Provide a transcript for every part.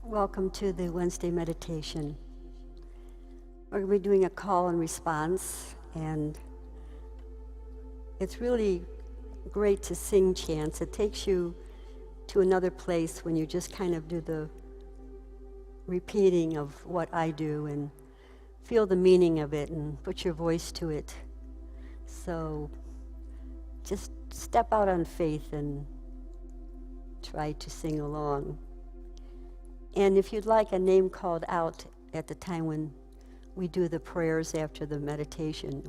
Welcome to the Wednesday meditation. We're going to be doing a call and response, and it's really great to sing chants. It takes you to another place when you just kind of do the repeating of what I do and feel the meaning of it and put your voice to it. So just step out on faith and try to sing along. And if you'd like a name called out at the time when we do the prayers after the meditation,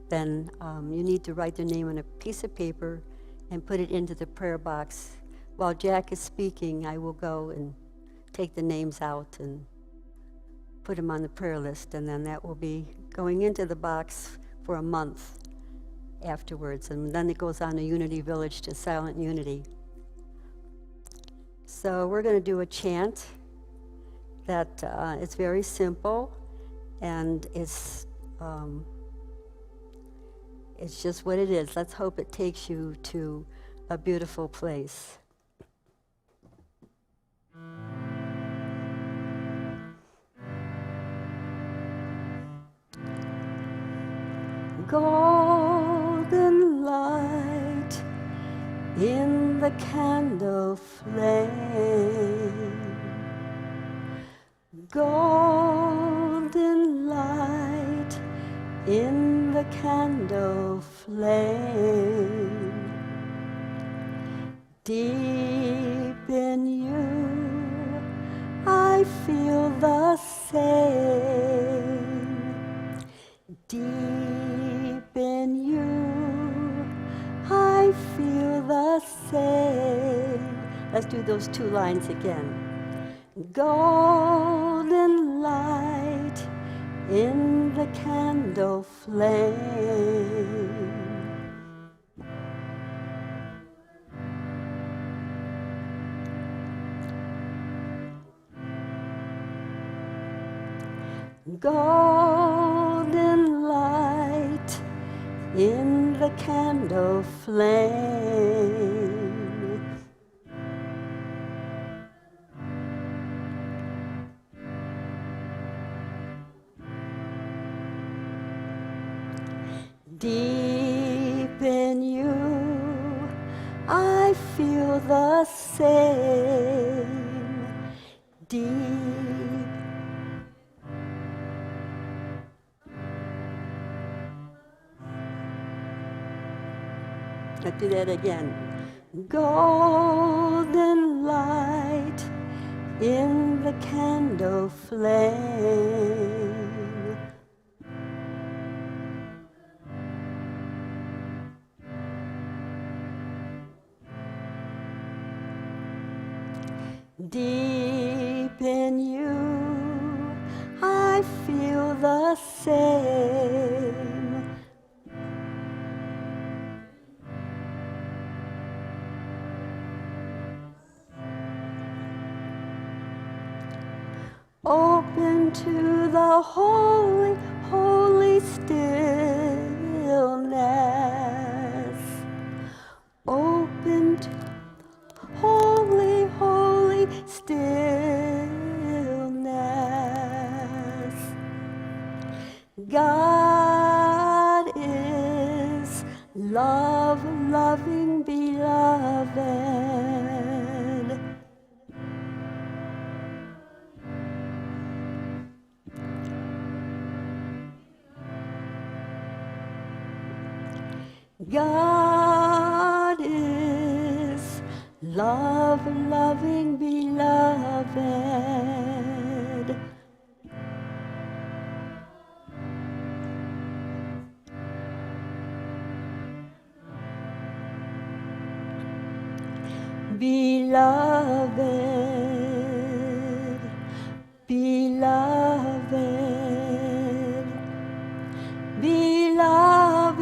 then you need to write their name on a piece of paper and put it into the prayer box. While Jack is speaking, I will go and take the names out and put them on the prayer list, and then that will be going into the box for a month afterwards, and then it goes on to Unity Village to Silent Unity. So we're going to do a chant that is very simple, and it's just what it is. Let's hope it takes you to a beautiful place. Golden light in the candle flame, golden light in the candle flame, deep in you I feel the same, deep in you I feel the same. Let's do those two lines again. Golden light in the candle flame, golden light in the candle flame, deep in you I feel the same, deep. Let's do that again. Golden light in the candle flame, deep in you I feel the same, open to the holy, holy stillness, open to holy, holy stillness. God is love, loving beloved. God is love, loving beloved. Beloved, beloved, beloved,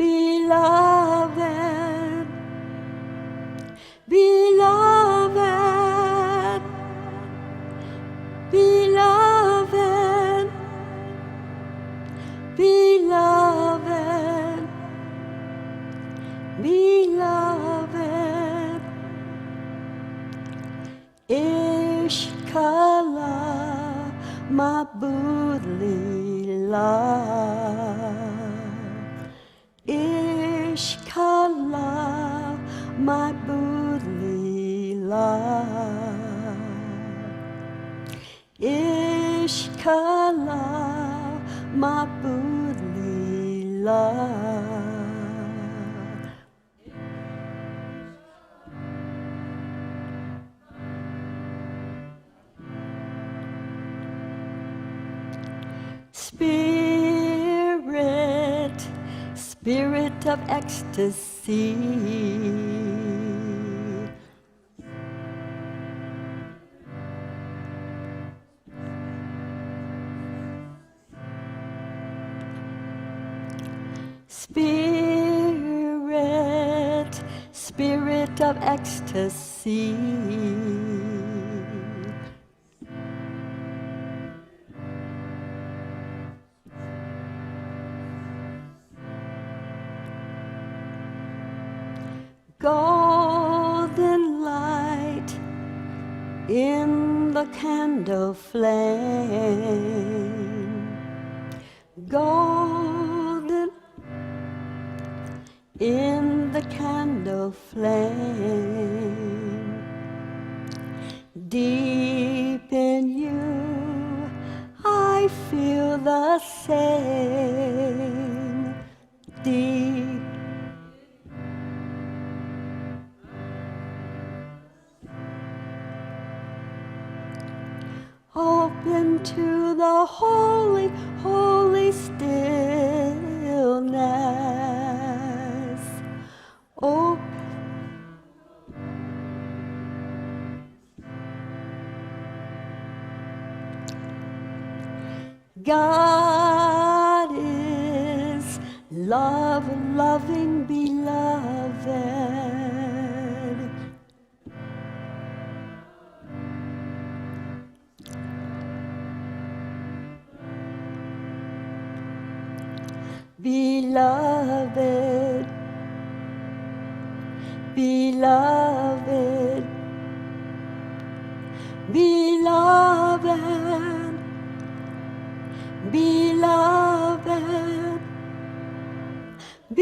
beloved, beloved, beloved, beloved, beloved. Ishkala, my Budlila. Ishkala, my Budlila. Spirit, spirit of ecstasy. Spirit, spirit of ecstasy. Golden light in the candle flame. Golden in the candle flame. Deep in you, I feel the same. Deep. Open to the holy, holy stillness. Open. God is love, loving beloved. Beloved, beloved, beloved, beloved,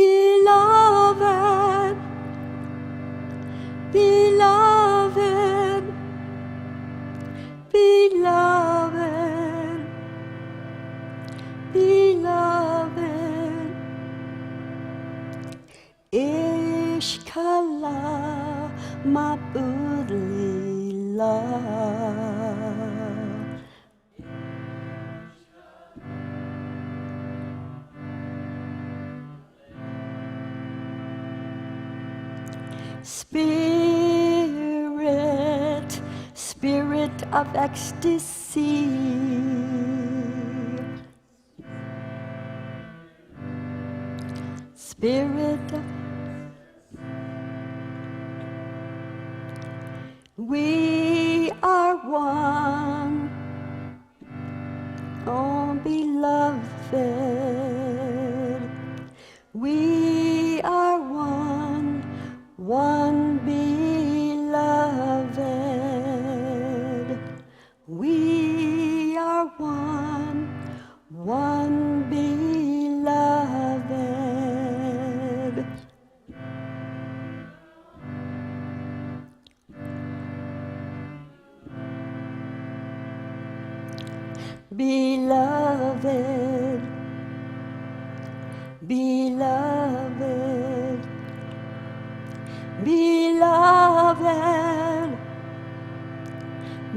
beloved, beloved, beloved, beloved. Ishkala mabudlila. Spirit, spirit of ecstasy. Spirit of. We are one, oh beloved. We are one, one beloved. We are one, one beloved. Beloved, beloved, beloved,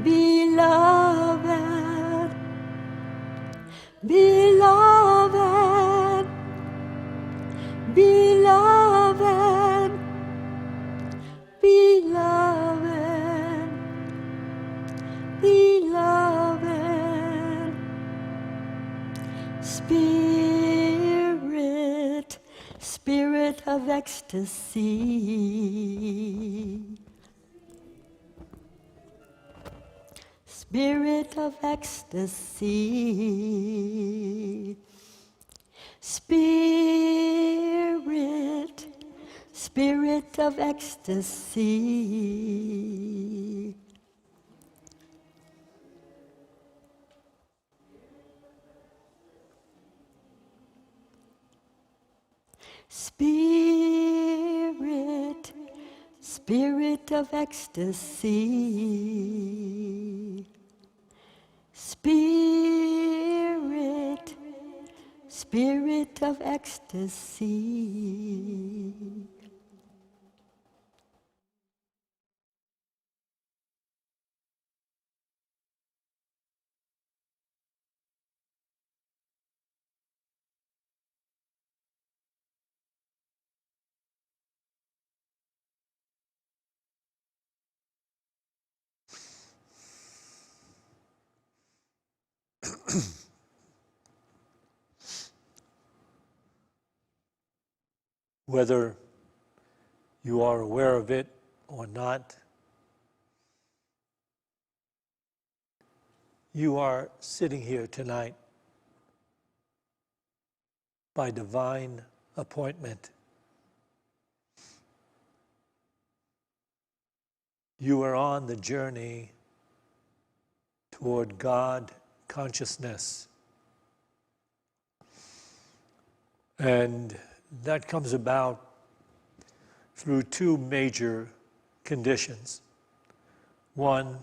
beloved, beloved, beloved, beloved, beloved. Spirit, spirit of ecstasy. Spirit of ecstasy. Spirit, spirit of ecstasy. Spirit of ecstasy, Spirit, Spirit of ecstasy. Whether you are aware of it or not, you are sitting here tonight by divine appointment. You are on the journey toward God consciousness. And that comes about through two major conditions. One,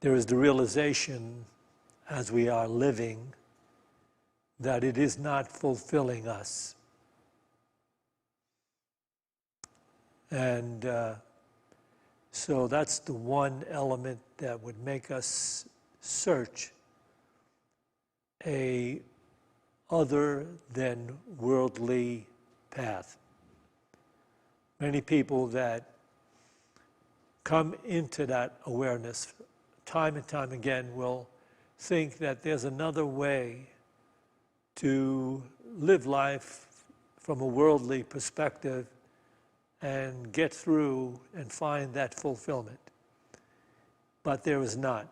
there is the realization as we are living that it is not fulfilling us. And so that's the one element that would make us search a other than worldly path. Many people that come into that awareness time and time again will think that there's another way to live life from a worldly perspective and get through and find that fulfillment. But there is not.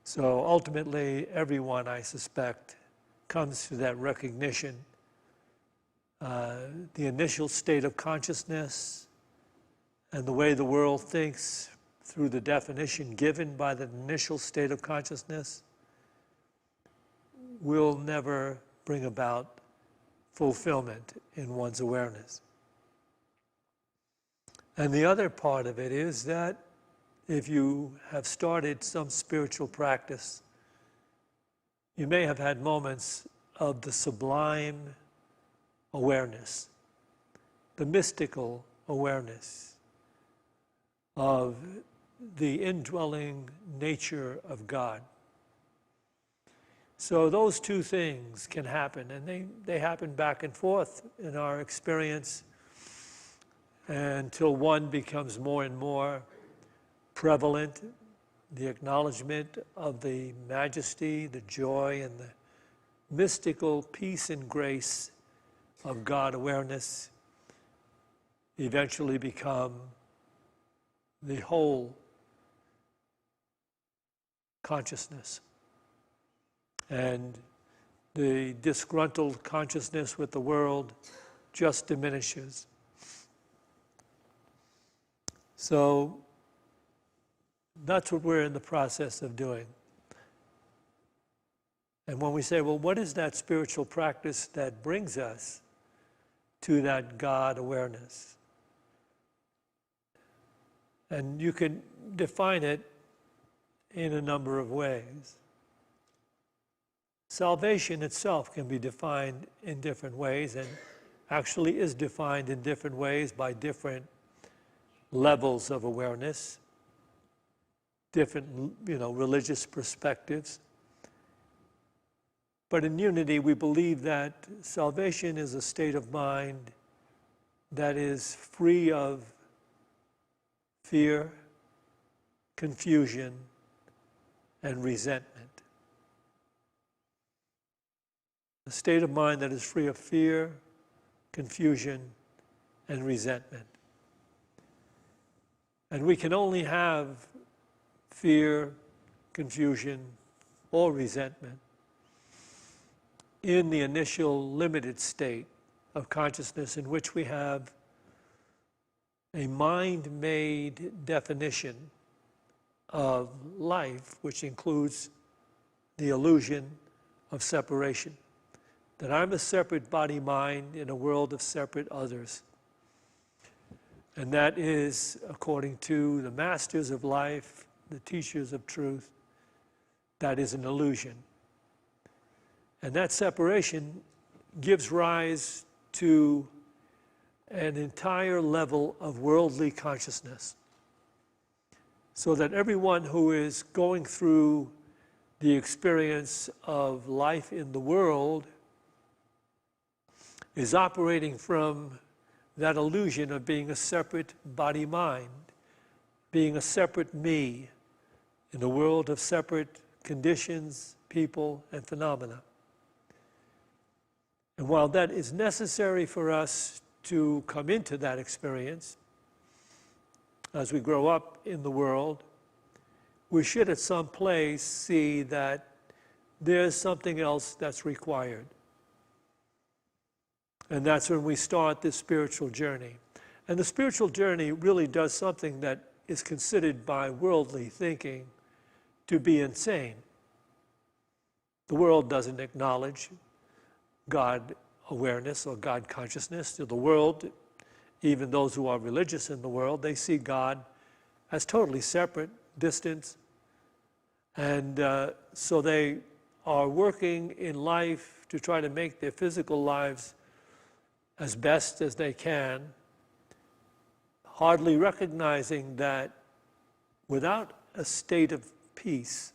So ultimately, everyone, I suspect, comes to that recognition. The initial state of consciousness and the way the world thinks through the definition given by the initial state of consciousness will never bring about fulfillment in one's awareness. And the other part of it is that if you have started some spiritual practice, you may have had moments of the sublime awareness, the mystical awareness of the indwelling nature of God. So those two things can happen, and they happen back and forth in our experience until one becomes more and more prevalent, the acknowledgement of the majesty, the joy, and the mystical peace and grace of God awareness eventually become the whole consciousness. And the disgruntled consciousness with the world just diminishes. So that's what we're in the process of doing. And when we say, well, what is that spiritual practice that brings us to that God awareness? And you can define it in a number of ways. Salvation itself can be defined in different ways, and actually is defined in different ways by different levels of awareness, different, religious perspectives. But in Unity, we believe that salvation is a state of mind that is free of fear, confusion, and resentment. A state of mind that is free of fear, confusion, and resentment. And we can only have fear, confusion, or resentment in the initial limited state of consciousness in which we have a mind-made definition of life, which includes the illusion of separation. That I'm a separate body-mind in a world of separate others. And that is, according to the masters of life, the teachers of truth, that is an illusion. And that separation gives rise to an entire level of worldly consciousness. So that everyone who is going through the experience of life in the world is operating from that illusion of being a separate body-mind, being a separate me in a world of separate conditions, people, and phenomena. And while that is necessary for us to come into that experience, as we grow up in the world, we should at some place see that there's something else that's required. And that's when we start this spiritual journey. And the spiritual journey really does something that is considered by worldly thinking to be insane. The world doesn't acknowledge God awareness or God consciousness. To the world, even those who are religious in the world, they see God as totally separate, distant. And so they are working in life to try to make their physical lives as best as they can, hardly recognizing that without a state of peace,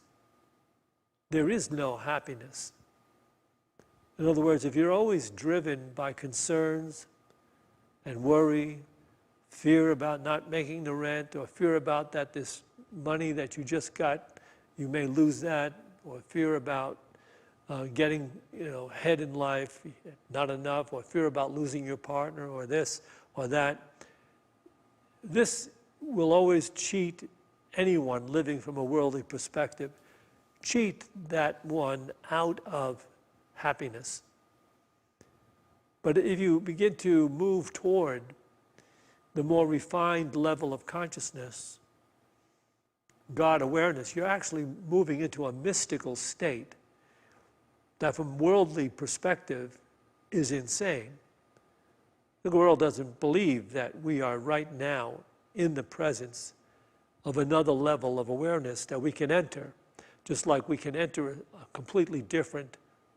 there is no happiness. In other words, if you're always driven by concerns and worry, fear about not making the rent, or fear about that this money that you just got, you may lose that, or fear about getting ahead in life, not enough, or fear about losing your partner, or this or that, this will always cheat anyone living from a worldly perspective, cheat that one out of happiness. But if you begin to move toward the more refined level of consciousness, God awareness, you're actually moving into a mystical state that from worldly perspective is insane. The world doesn't believe that we are right now in the presence of another level of awareness that we can enter, just like we can enter a completely different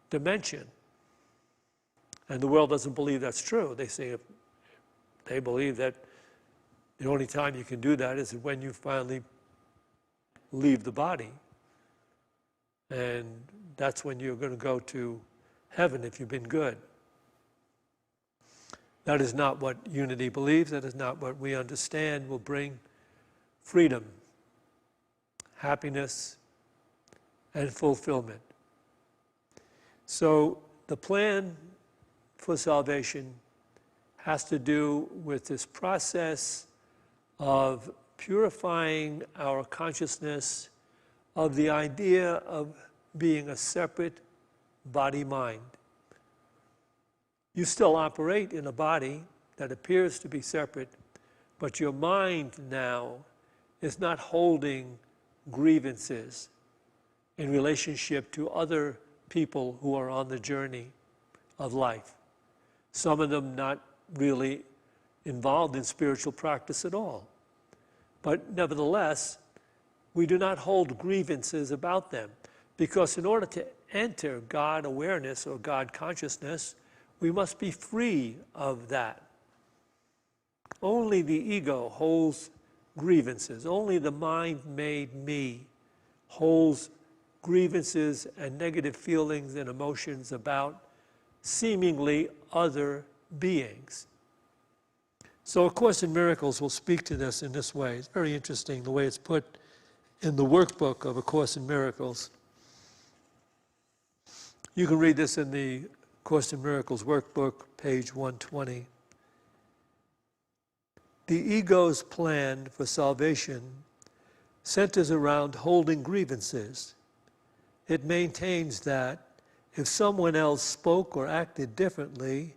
dimension. And the world doesn't believe that's true. They believe that the only time you can do that is when you finally leave the body. And that's when you're going to go to heaven if you've been good. That is not what Unity believes. That is not what we understand will bring freedom, happiness, and fulfillment. So the plan for salvation has to do with this process of purifying our consciousness of the idea of being a separate body-mind. You still operate in a body that appears to be separate, but your mind now is not holding grievances in relationship to other people who are on the journey of life. Some of them not really involved in spiritual practice at all. But nevertheless, we do not hold grievances about them, because in order to enter God awareness or God consciousness, we must be free of that. Only the ego holds grievances. Only the mind-made me holds grievances and negative feelings and emotions about seemingly other beings. So A Course in Miracles will speak to this in this way. It's very interesting the way it's put in the workbook of A Course in Miracles. You can read this in the Course in Miracles workbook, page 120. The ego's plan for salvation centers around holding grievances. It maintains that if someone else spoke or acted differently,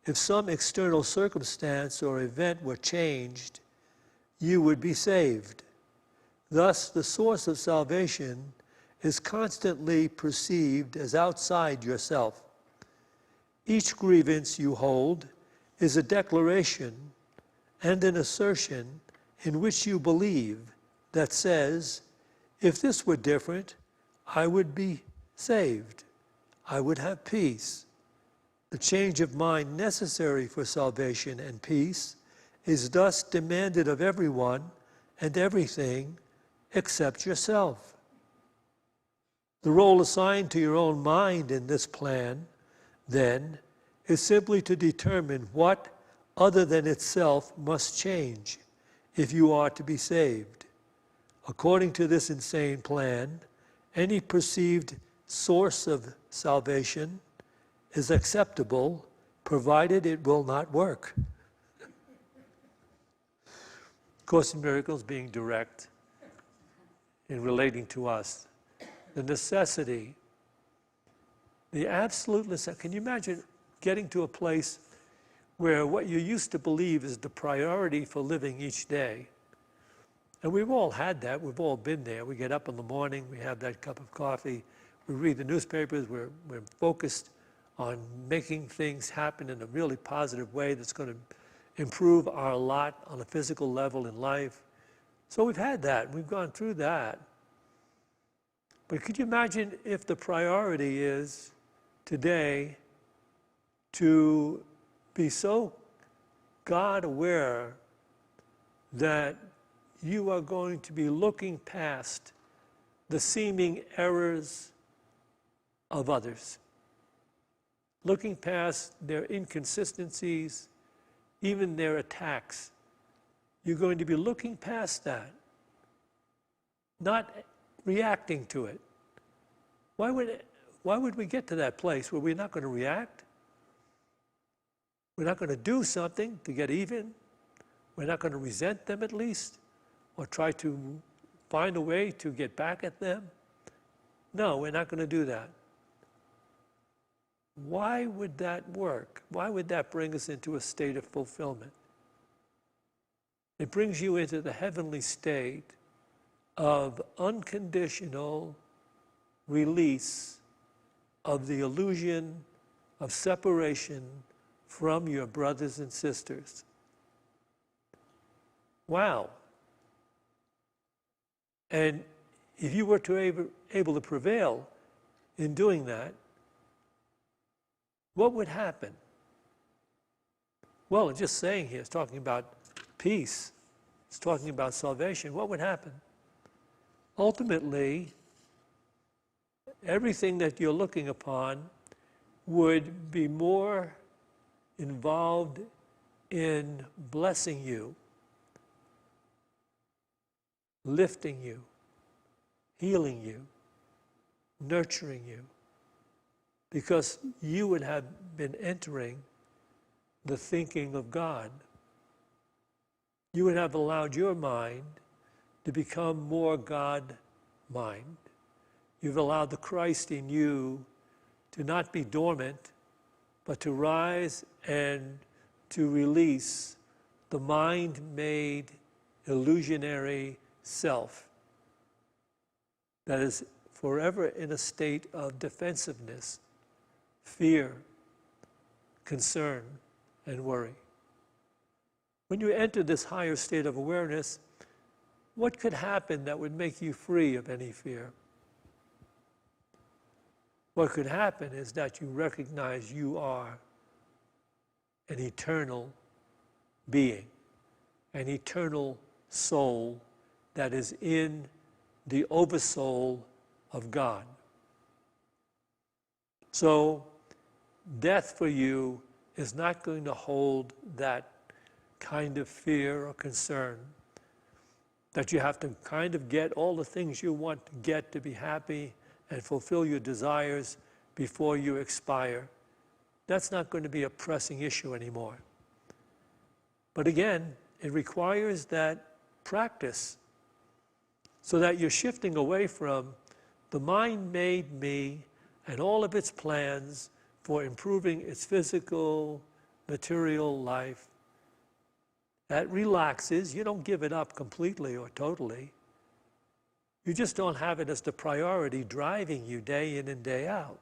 if some external circumstance or event were changed, you would be saved. Thus, the source of salvation is constantly perceived as outside yourself. Each grievance you hold is a declaration and an assertion in which you believe that says, if this were different, I would be saved. I would have peace. The change of mind necessary for salvation and peace is thus demanded of everyone and everything except yourself. The role assigned to your own mind in this plan, then, is simply to determine what other than itself must change if you are to be saved. According to this insane plan, any perceived source of salvation is acceptable, provided it will not work. Course in Miracles being direct in relating to us. The necessity, the absolute necessity. Can you imagine getting to a place where what you used to believe is the priority for living each day? And we've all had that. We've all been there. We get up in the morning, we have that cup of coffee, we read the newspapers, we're focused on making things happen in a really positive way that's going to improve our lot on a physical level in life. So we've had that. We've gone through that. But could you imagine if the priority is today to be so God aware that you are going to be looking past the seeming errors of others, looking past their inconsistencies, even their attacks. You're going to be looking past that, not reacting to it. Why would we get to that place where we're not going to react? We're not going to do something to get even. We're not going to resent them at least, or try to find a way to get back at them. No, we're not going to do that. Why would that work? Why would that bring us into a state of fulfillment? It brings you into the heavenly state of unconditional release of the illusion of separation from your brothers and sisters. Wow. And if you were to able to prevail in doing that, what would happen? Well, it's just saying here, it's talking about peace. It's talking about salvation. What would happen? Ultimately, everything that you're looking upon would be more involved in blessing you, lifting you, healing you, nurturing you, because you would have been entering the thinking of God. You would have allowed your mind to become more God mind. You've allowed the Christ in you to not be dormant, but to rise and to release the mind-made illusionary self that is forever in a state of defensiveness, fear, concern, and worry. When you enter this higher state of awareness, what could happen that would make you free of any fear? What could happen is that you recognize you are an eternal being, an eternal soul that is in the oversoul of God. So death for you is not going to hold that kind of fear or concern, that you have to kind of get all the things you want to get to be happy and fulfill your desires before you expire. That's not going to be a pressing issue anymore. But again, it requires that practice so that you're shifting away from the mind made me and all of its plans for improving its physical, material life. That relaxes. You don't give it up completely or totally. You just don't have it as the priority driving you day in and day out.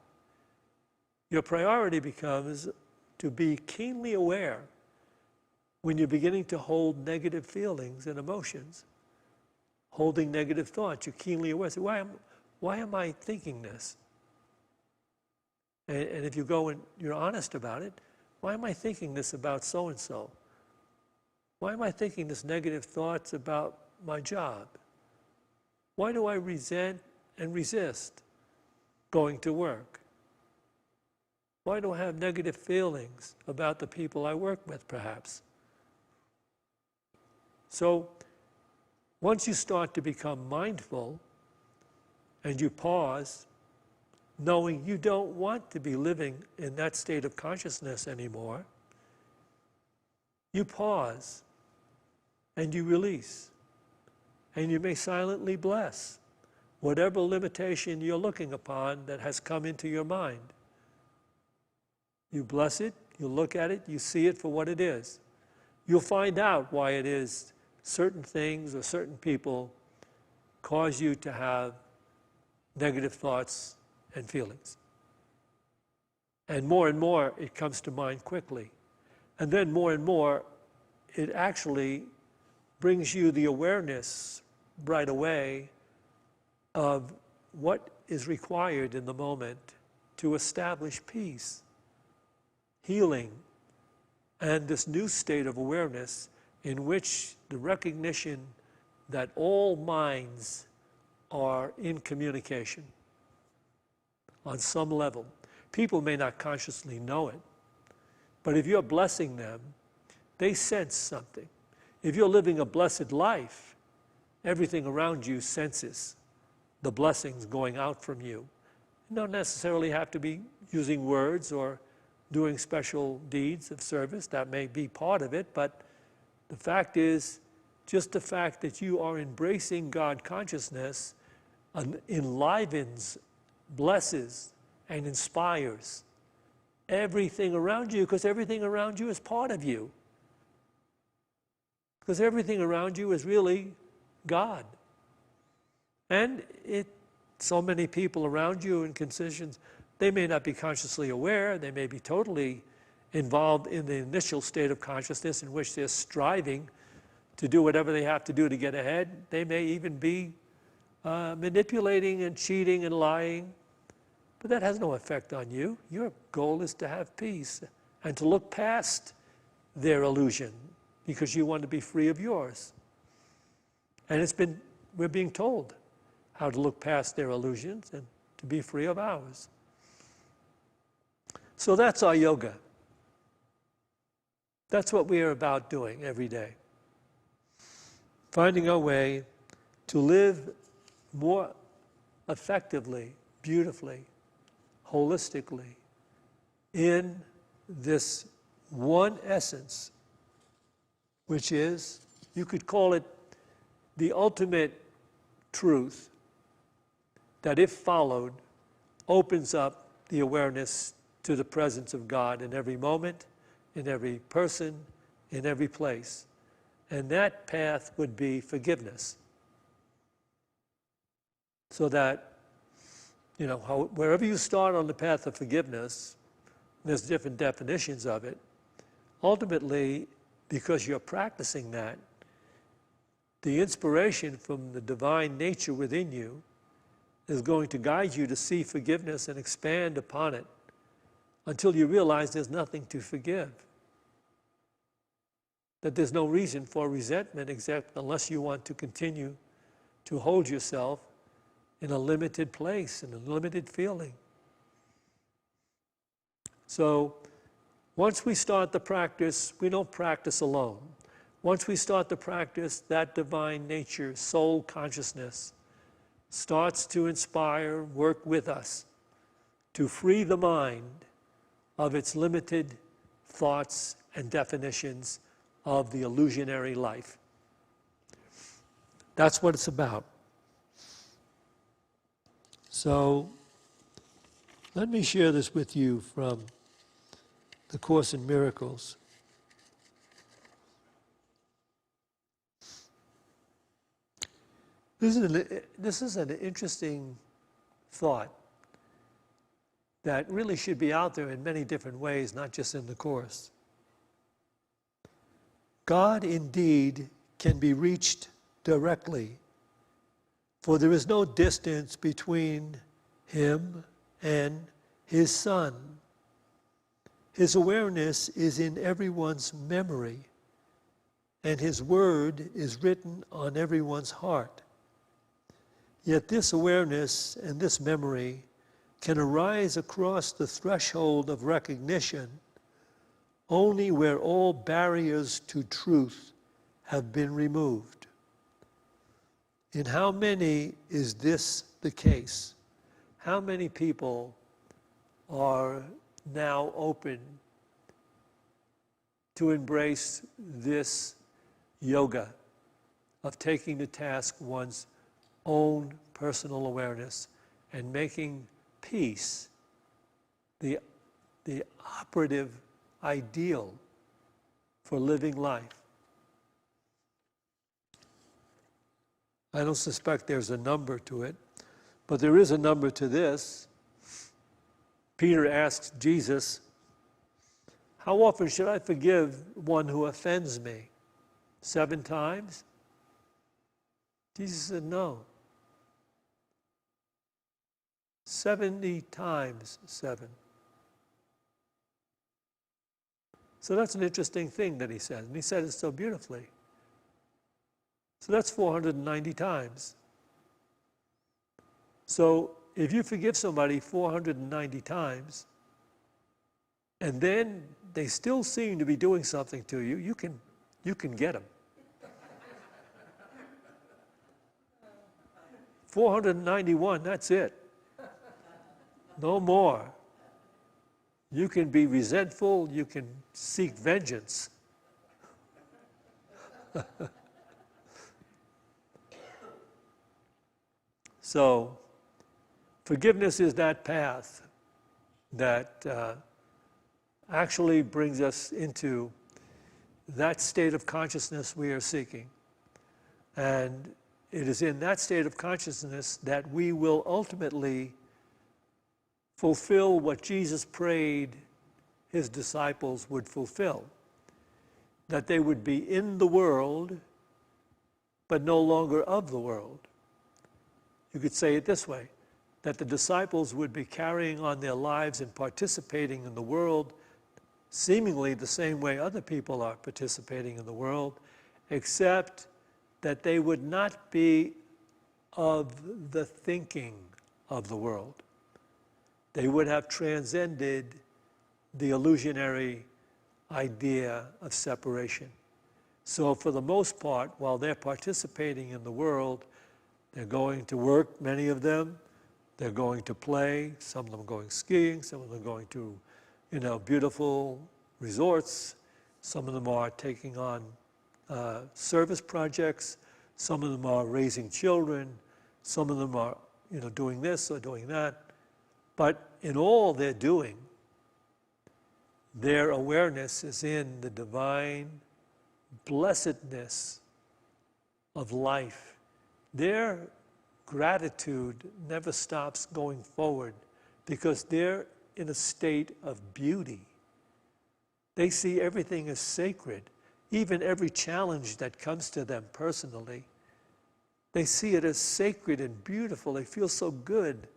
Your priority becomes to be keenly aware when you're beginning to hold negative feelings and emotions, holding negative thoughts, you're keenly aware. Say, why am I thinking this? And if you go and you're honest about it, why am I thinking this about so-and-so? Why am I thinking this negative thoughts about my job? Why do I resent and resist going to work? Why do I have negative feelings about the people I work with, perhaps? So, once you start to become mindful and you pause, knowing you don't want to be living in that state of consciousness anymore, you pause and you release. And you may silently bless whatever limitation you're looking upon that has come into your mind. You bless it, you look at it, you see it for what it is. You'll find out why it is certain things or certain people cause you to have negative thoughts and feelings. And more it comes to mind quickly. And then more and more it actually brings you the awareness right away of what is required in the moment to establish peace, healing, and this new state of awareness in which the recognition that all minds are in communication on some level. People may not consciously know it, but if you're blessing them, they sense something. If you're living a blessed life, everything around you senses the blessings going out from you. You don't necessarily have to be using words or doing special deeds of service. That may be part of it, but the fact is, just the fact that you are embracing God consciousness enlivens, blesses, and inspires everything around you, because everything around you is part of you. Because everything around you is really God. And so many people around you in conditions, they may not be consciously aware, they may be totally involved in the initial state of consciousness in which they're striving to do whatever they have to do to get ahead. They may even be manipulating and cheating and lying, but that has no effect on you. Your goal is to have peace and to look past their illusion because you want to be free of yours. And we're being told how to look past their illusions and to be free of ours. So that's our yoga. That's what we are about doing every day. Finding our way to live more effectively, beautifully, holistically in this one essence, which is, you could call it the ultimate truth that, if followed, opens up the awareness to the presence of God in every moment, in every person, in every place. And that path would be forgiveness. So that, wherever you start on the path of forgiveness, there's different definitions of it. Ultimately, because you're practicing that, the inspiration from the divine nature within you is going to guide you to see forgiveness and expand upon it until you realize there's nothing to forgive. That there's no reason for resentment except unless you want to continue to hold yourself in a limited place, in a limited feeling. So once we start the practice, we don't practice alone. Once we start the practice, that divine nature, soul consciousness, starts to inspire, work with us to free the mind of its limited thoughts and definitions of the illusionary life. That's what it's about. So let me share this with you from the Course in Miracles. This is an interesting thought that really should be out there in many different ways, not just in the Course. God indeed can be reached directly, for there is no distance between him and his Son. His awareness is in everyone's memory, and his word is written on everyone's heart. Yet this awareness and this memory can arise across the threshold of recognition only where all barriers to truth have been removed. In how many is this the case? How many people are now open to embrace this yoga of taking to task one's own personal awareness and making peace the operative ideal for living life? I don't suspect there's a number to it, but there is a number to this. Peter asks Jesus, "How often should I forgive one who offends me? 7 times?" Jesus said, "No. 70 times 7. So that's an interesting thing that he said, and he said it so beautifully. So that's 490 times. So if you forgive somebody 490 times, and then they still seem to be doing something to you, you can get them. 491, that's it. No more. You can be resentful, you can seek vengeance. So, forgiveness is that path that actually brings us into that state of consciousness we are seeking. And it is in that state of consciousness that we will ultimately fulfill what Jesus prayed his disciples would fulfill. That they would be in the world, but no longer of the world. You could say it this way, that the disciples would be carrying on their lives and participating in the world seemingly the same way other people are participating in the world, except that they would not be of the thinking of the world. They would have transcended the illusionary idea of separation. So for the most part, while they're participating in the world, they're going to work, many of them. They're going to play. Some of them are going skiing. Some of them are going to, beautiful resorts. Some of them are taking on service projects. Some of them are raising children. Some of them are, doing this or doing that. But in all they're doing, their awareness is in the divine blessedness of life. Their gratitude never stops going forward because they're in a state of beauty. They see everything as sacred, even every challenge that comes to them personally. They see it as sacred and beautiful. They feel so good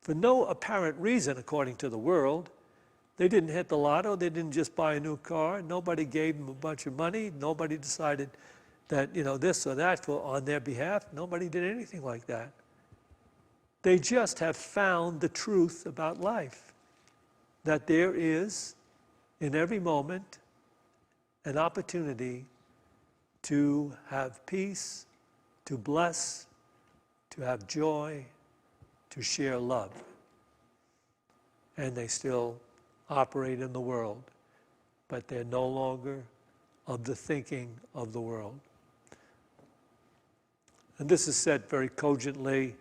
for no apparent reason, according to the world. They didn't hit the lotto. They didn't just buy a new car. Nobody gave them a bunch of money. Nobody decided that, this or that on their behalf. Nobody did anything like that. They just have found the truth about life, that there is, in every moment, an opportunity to have peace, to bless, to have joy, to share love. And they still operate in the world, but they're no longer of the thinking of the world. And this is said very cogently,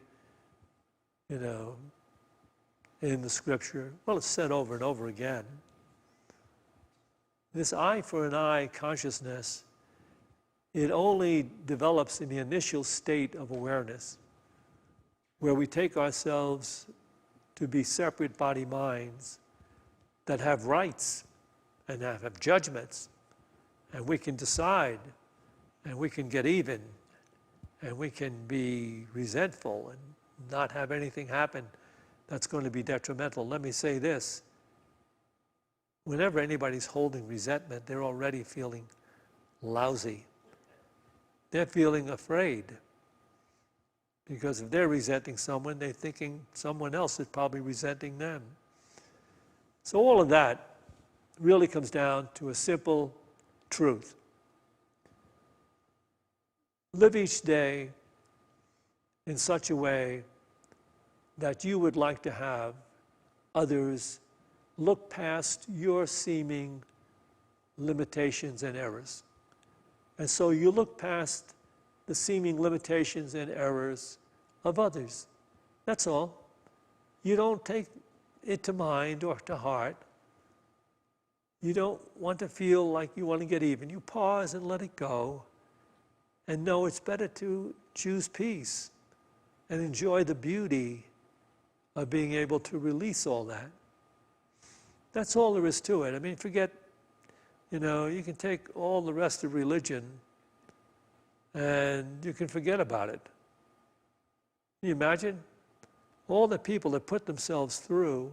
in the scripture. Well, it's said over and over again. This eye for an eye consciousness, it only develops in the initial state of awareness, where we take ourselves to be separate body minds that have rights and have judgments, And we can decide, and we can get even, and we can be resentful and not have anything happen that's going to be detrimental. Let me say this. Whenever anybody's holding resentment, they're already feeling lousy. They're feeling afraid. Because if they're resenting someone, they're thinking someone else is probably resenting them. So all of that really comes down to a simple truth. Live each day in such a way that you would like to have others look past your seeming limitations and errors. And so you look past the seeming limitations and errors of others. That's all. You don't take it to mind or to heart. You don't want to feel like you want to get even. You pause and let it go and know it's better to choose peace and enjoy the beauty of being able to release all that. That's all there is to it. I mean, forget, you can take all the rest of religion and you can forget about it. Can you imagine? All the people that put themselves through,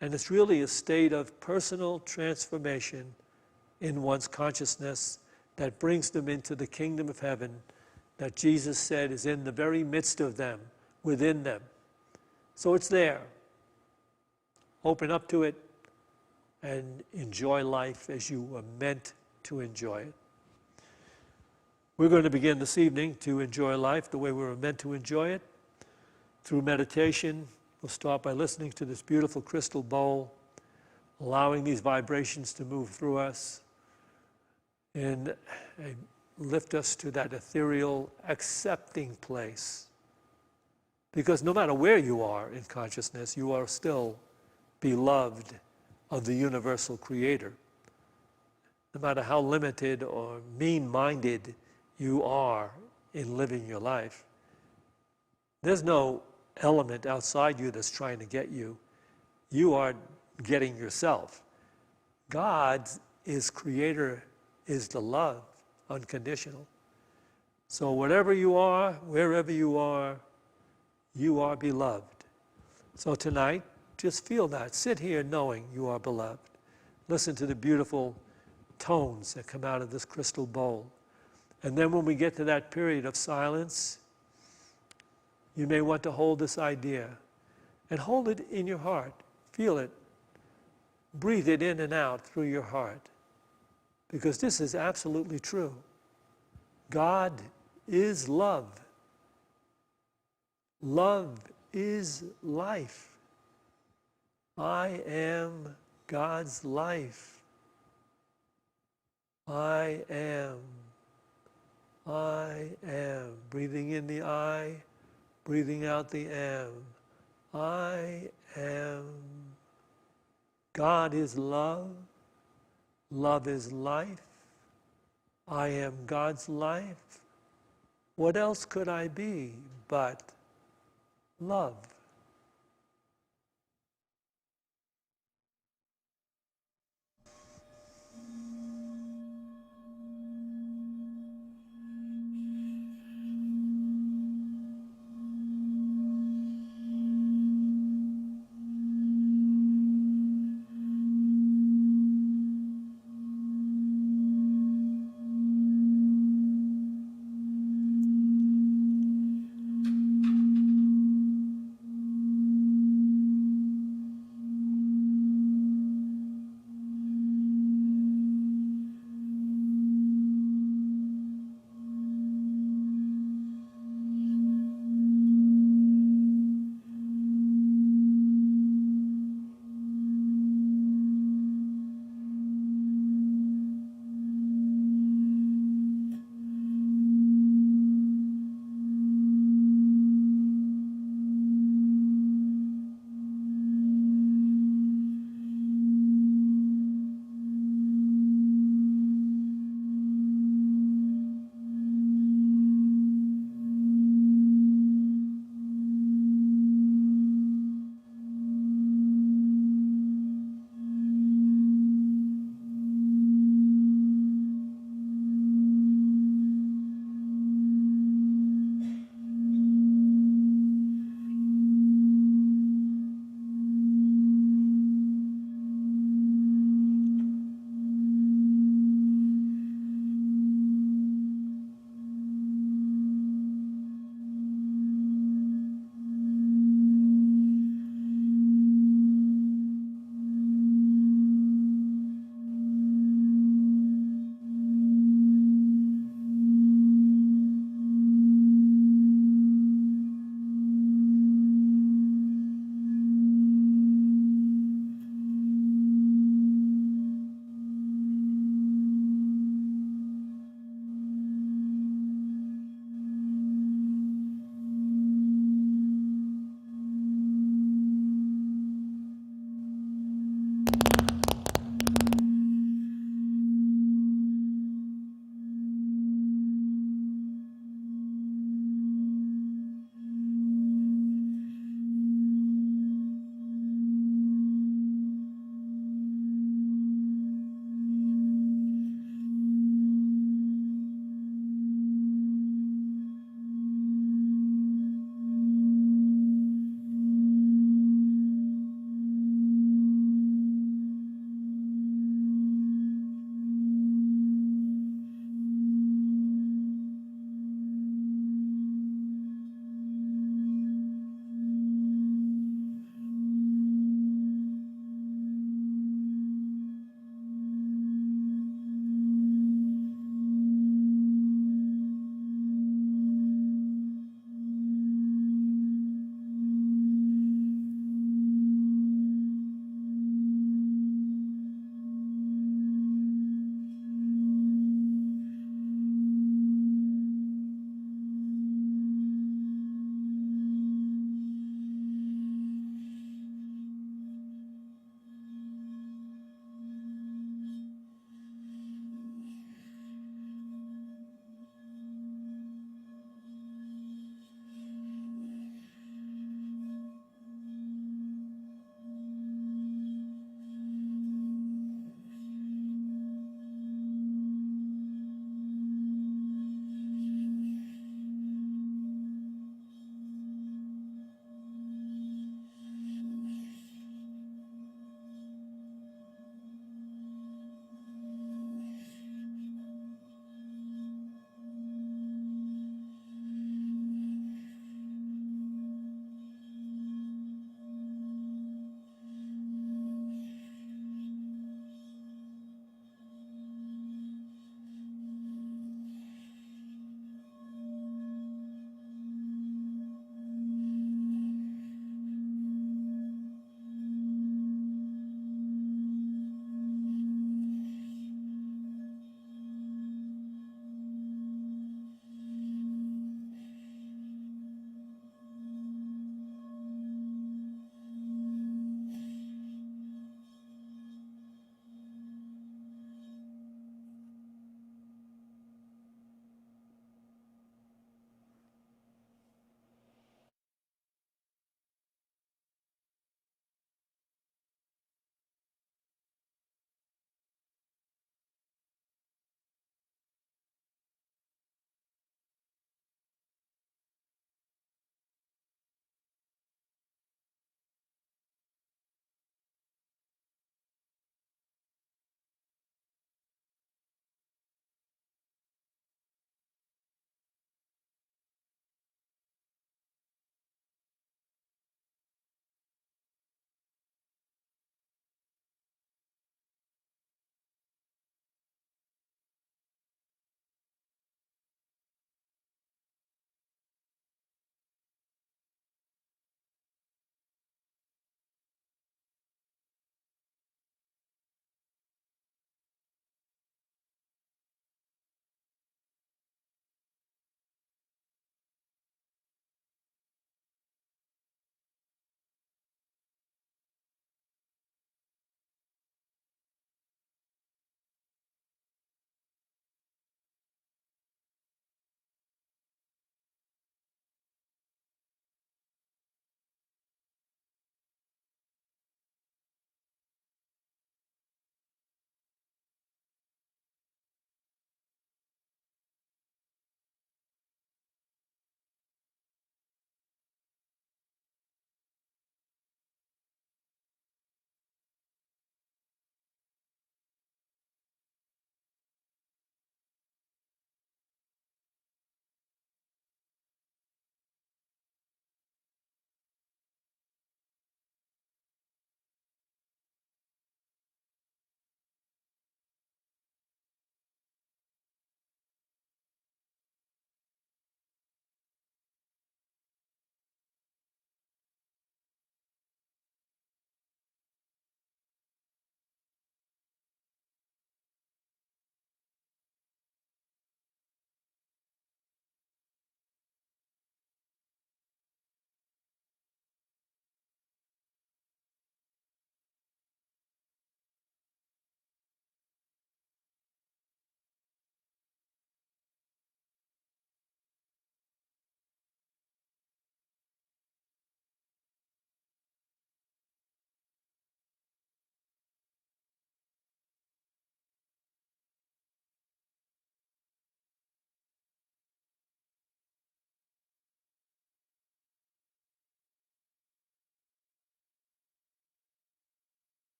and it's really a state of personal transformation in one's consciousness that brings them into the kingdom of heaven that Jesus said is in the very midst of them, within them. So it's there. Open up to it and enjoy life as you were meant to enjoy it. We're going to begin this evening to enjoy life the way we were meant to enjoy it. Through meditation, we'll start by listening to this beautiful crystal bowl, allowing these vibrations to move through us and lift us to that ethereal, accepting place. Because no matter where you are in consciousness, you are still beloved of the universal creator. No matter how limited or mean-minded you are in living your life, there's no element outside you that's trying to get you. You are getting yourself. God is creator, is the love, unconditional. So whatever you are, wherever you are beloved. So tonight, just feel that. Sit here knowing you are beloved. Listen to the beautiful tones that come out of this crystal bowl. And then when we get to that period of silence, you may want to hold this idea and hold it in your heart. Feel it. Breathe it in and out through your heart. Because this is absolutely true. God is love. Love is life. I am God's life. I am. Breathing in the I, breathing out the am. I am. God is love. Love is life. I am God's life. What else could I be but love?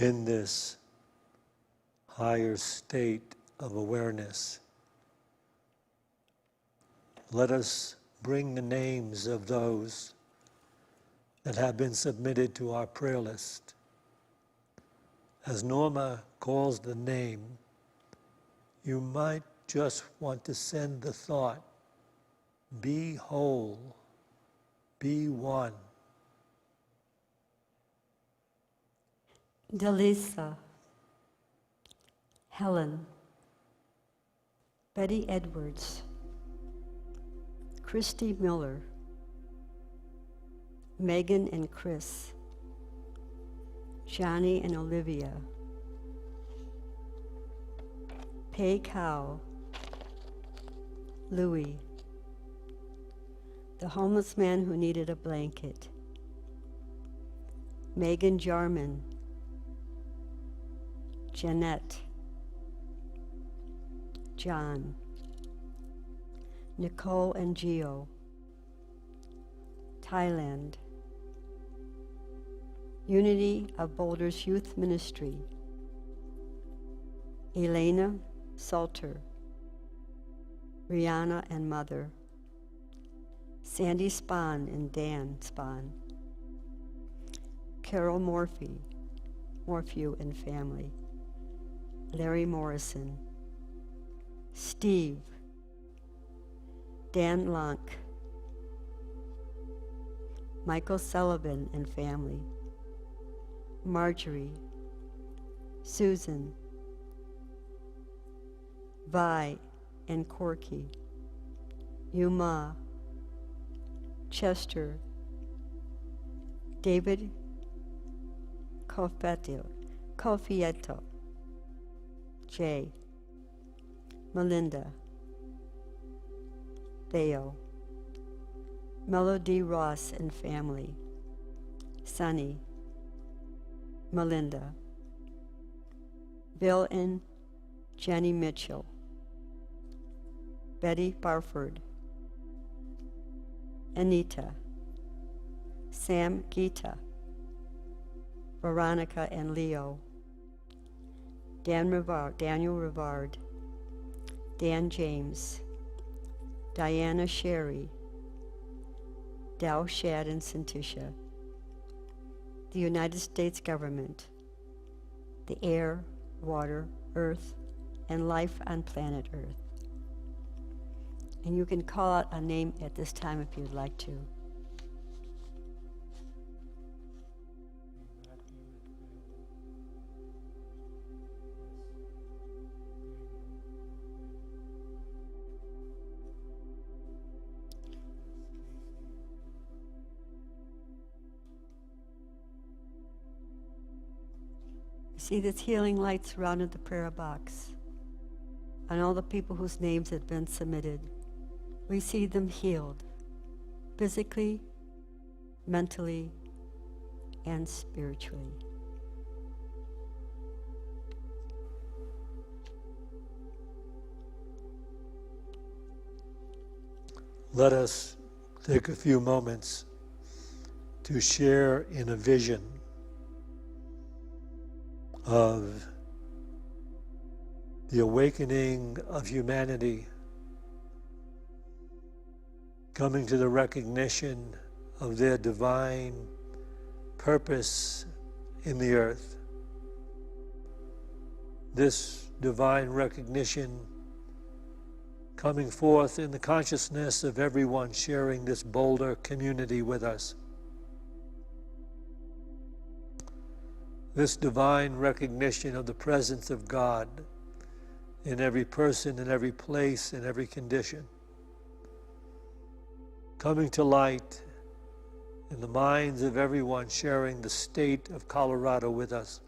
in this higher state of awareness, let us bring the names of those that have been submitted to our prayer list. As Norma calls the name, you might just want to send the thought, be whole, be one. Delisa, Helen, Betty Edwards, Christy Miller, Megan and Chris, Johnny and Olivia, Pei Cow, Louie, the homeless man who needed a blanket, Megan Jarman, Jeanette, John, Nicole and Gio, Thailand, Unity of Boulder's Youth Ministry, Elena Salter, Rihanna and Mother, Sandy Spahn and Dan Spahn, Carol Morphew and family, Larry Morrison, Steve, Dan Lonk, Michael Sullivan and family, Marjorie, Susan, Vi and Corky, Yuma, Chester, David Cofieto, Jay, Melinda, Theo, Melody Ross and family, Sunny, Melinda, Bill and Jenny Mitchell, Betty Barford, Anita, Sam Gita, Veronica and Leo, Daniel Rivard, Dan James, Diana Sherry, Dow Shad and Santisha, the United States government, the air, water, earth, and life on planet Earth. And you can call out a name at this time if you'd like to. See this healing light surrounded the prayer box and all the people whose names had been submitted. We see them healed, physically, mentally, and spiritually. Let us take a few moments to share in a vision of the awakening of humanity, coming to the recognition of their divine purpose in the earth. This divine recognition coming forth in the consciousness of everyone sharing this Boulder community with us. This divine recognition of the presence of God in every person, in every place, in every condition, coming to light in the minds of everyone sharing the state of Colorado with us.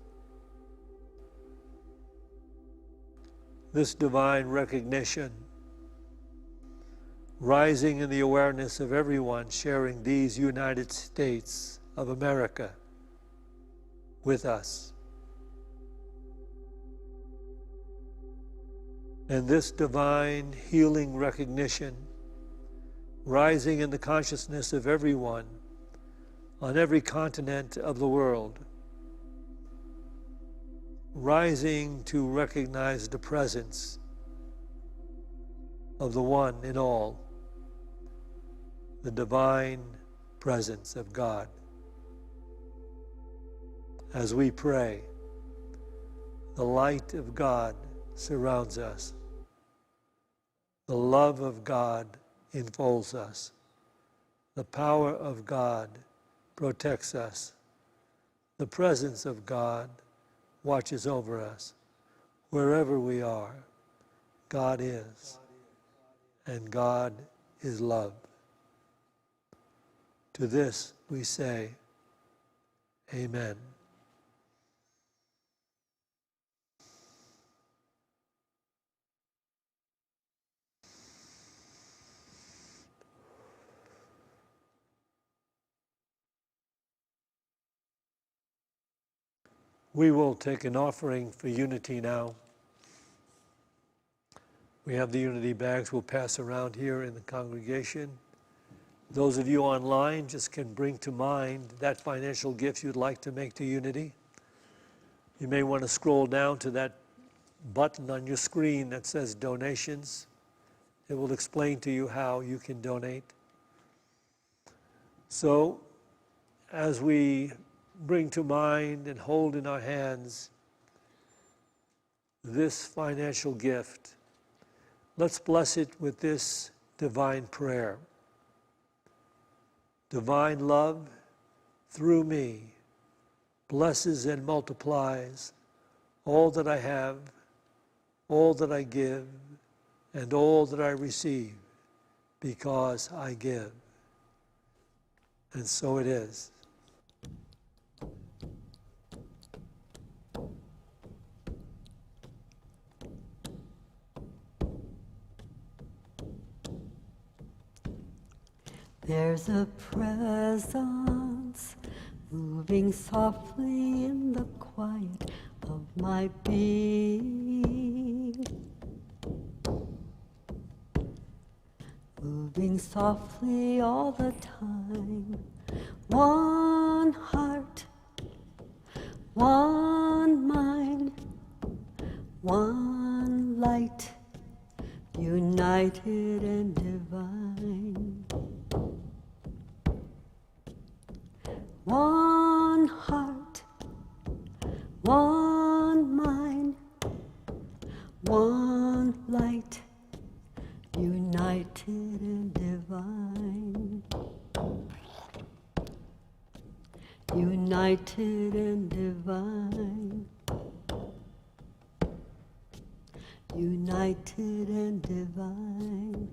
This divine recognition rising in the awareness of everyone sharing these United States of America with us. And this divine healing recognition rising in the consciousness of everyone on every continent of the world, rising to recognize the presence of the one in all, the divine presence of God. As we pray, the light of God surrounds us. The love of God enfolds us. The power of God protects us. The presence of God watches over us. Wherever we are, God is, and God is love. To this we say, Amen. We will take an offering for unity now. We have the unity bags we'll pass around here in the congregation. Those of you online just can bring to mind that financial gift you'd like to make to unity. You may want to scroll down to that button on your screen that says donations. It will explain to you how you can donate. So, as we bring to mind and hold in our hands this financial gift, let's bless it with this divine prayer. Divine love, through me, blesses and multiplies all that I have, all that I give, and all that I receive, because I give. And so it is. There's a presence moving softly in the quiet of my being. Moving softly all the time. One heart, one mind, one light, united and divine. One heart, one mind, one light, united and divine. United and divine. United and divine.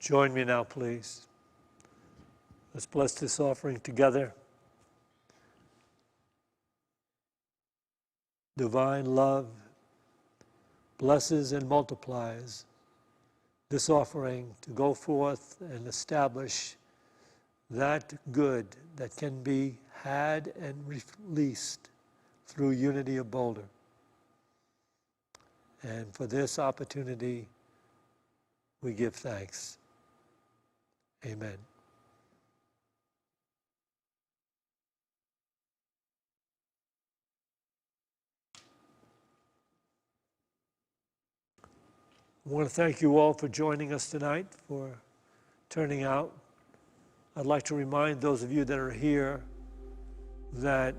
Join me now, please. Let's bless this offering together. Divine love blesses and multiplies this offering to go forth and establish that good that can be had and released through Unity of Boulder. And for this opportunity, we give thanks. Amen. I want to thank you all for joining us tonight, for turning out. I'd like to remind those of you that are here that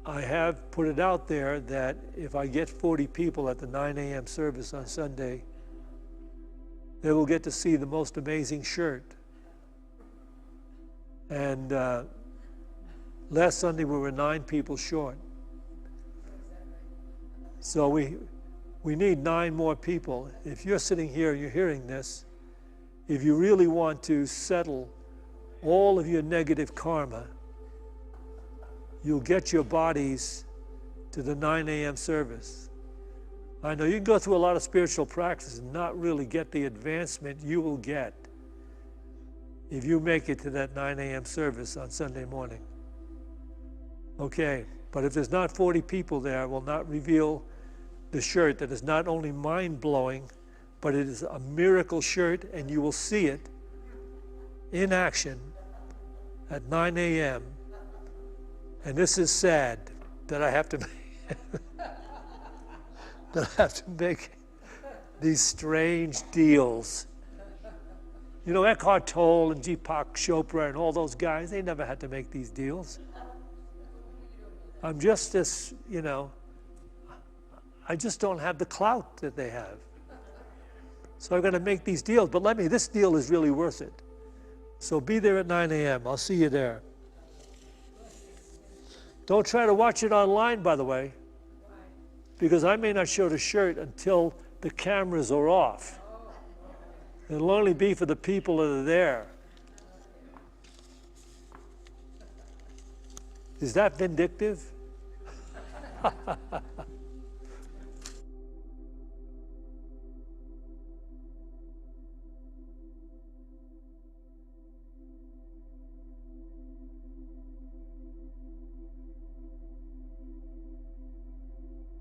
I have put it out there that if I get 40 people at the 9 a.m. service on Sunday, they will get to see the most amazing shirt. And last Sunday we were 9 people short. So we need 9 more people. If you're sitting here, you're hearing this, if you really want to settle all of your negative karma, you'll get your bodies to the 9 a.m. service. I know you can go through a lot of spiritual practice and not really get the advancement you will get if you make it to that 9 a.m. service on Sunday morning. Okay, but if there's not 40 people there, I will not reveal the shirt that is not only mind-blowing, but it is a miracle shirt, and you will see it in action at 9 a.m. And this is sad that I have to make these strange deals. You know, Eckhart Tolle and Deepak Chopra and all those guys, they never had to make these deals. I'm just this, you know, I just don't have the clout that they have. So I've got to make these deals. But this deal is really worth it. So be there at 9 a.m. I'll see you there. Don't try to watch it online, by the way, because I may not show the shirt until the cameras are off. It'll only be for the people that are there. Is that vindictive?